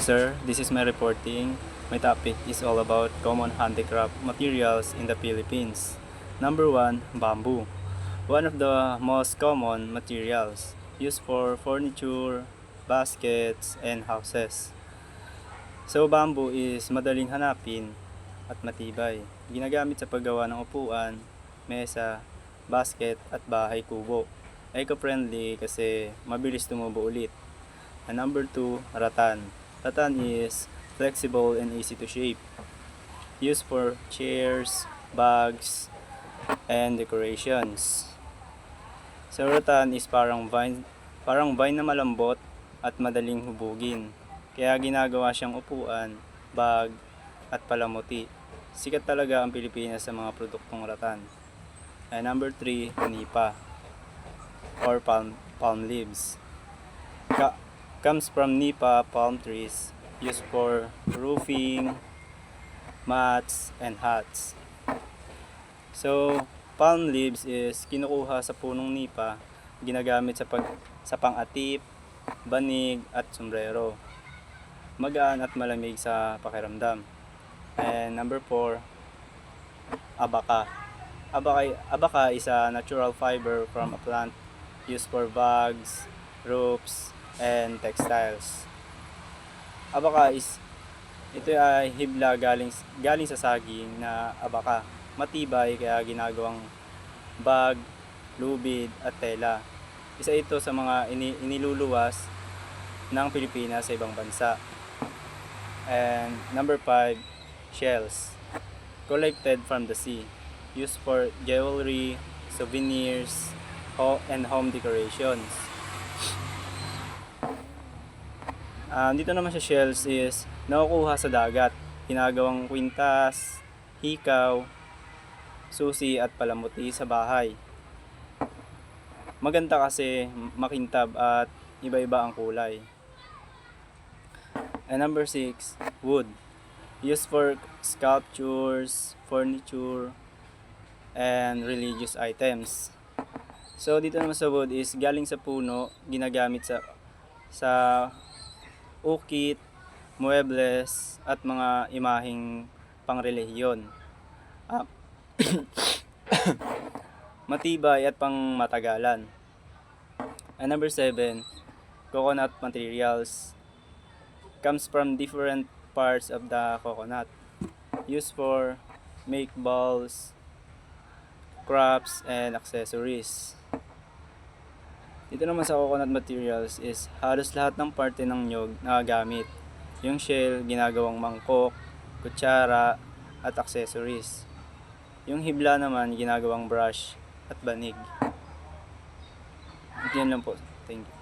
sir, this is my reporting. My topic is all about common handicraft materials in the Philippines. Number 1, bamboo. One of the most common materials used for furniture, baskets, and houses. So bamboo is madaling hanapin at matibay. Ginagamit sa paggawa ng upuan, mesa, basket at bahay kubo. Eco-friendly kasi mabilis tumubo ulit. And number 2, rattan. Rattan is flexible and easy to shape. Used for chairs, bags, and decorations. So rattan is parang vine na malambot at madaling hubugin. Kaya ginagawa siyang upuan, bag, at palamuti. Sikat talaga ang Pilipinas sa mga produktong rattan. And number 3, nipa or palm leaves. Comes from nipa palm trees used for roofing, mats, and hats. So, palm leaves is kinukuha sa punong nipa, ginagamit sa pang-atip, banig, at sombrero. Magaan at malamig sa pakiramdam. And number 4, abaka. Abaka is a natural fiber from a plant used for bags, ropes, and textiles. Ito ay hibla galing sa saging na abaka. Matibay kaya ginagawang bag, lubid at tela. Isa ito sa mga iniluluwas ng Pilipinas sa ibang bansa. And number 5, shells. Collected from the sea. Used for jewelry, souvenirs, and home decorations. Dito naman sa shells is nakukuha sa dagat. Ginagawang kwintas, hikaw, susi at palamuti sa bahay. Maganda kasi makintab at iba-iba ang kulay. And number 6, wood. Used for sculptures, furniture, and religious items. So dito naman sa wood is galing sa puno, ginagamit sa ukit, muebles, at mga imaheng pangrelihiyon. Matibay at pangmatagalan. And number 7, coconut materials. Comes from different parts of the coconut. Used for make balls, crafts, and accessories. Dito naman sa coconut materials is halos lahat ng parte ng nyog nagagamit. Yung shell, ginagawang mangkok, kutsara, at accessories. Yung hibla naman, ginagawang brush at banig. Yan lang po. Thank you.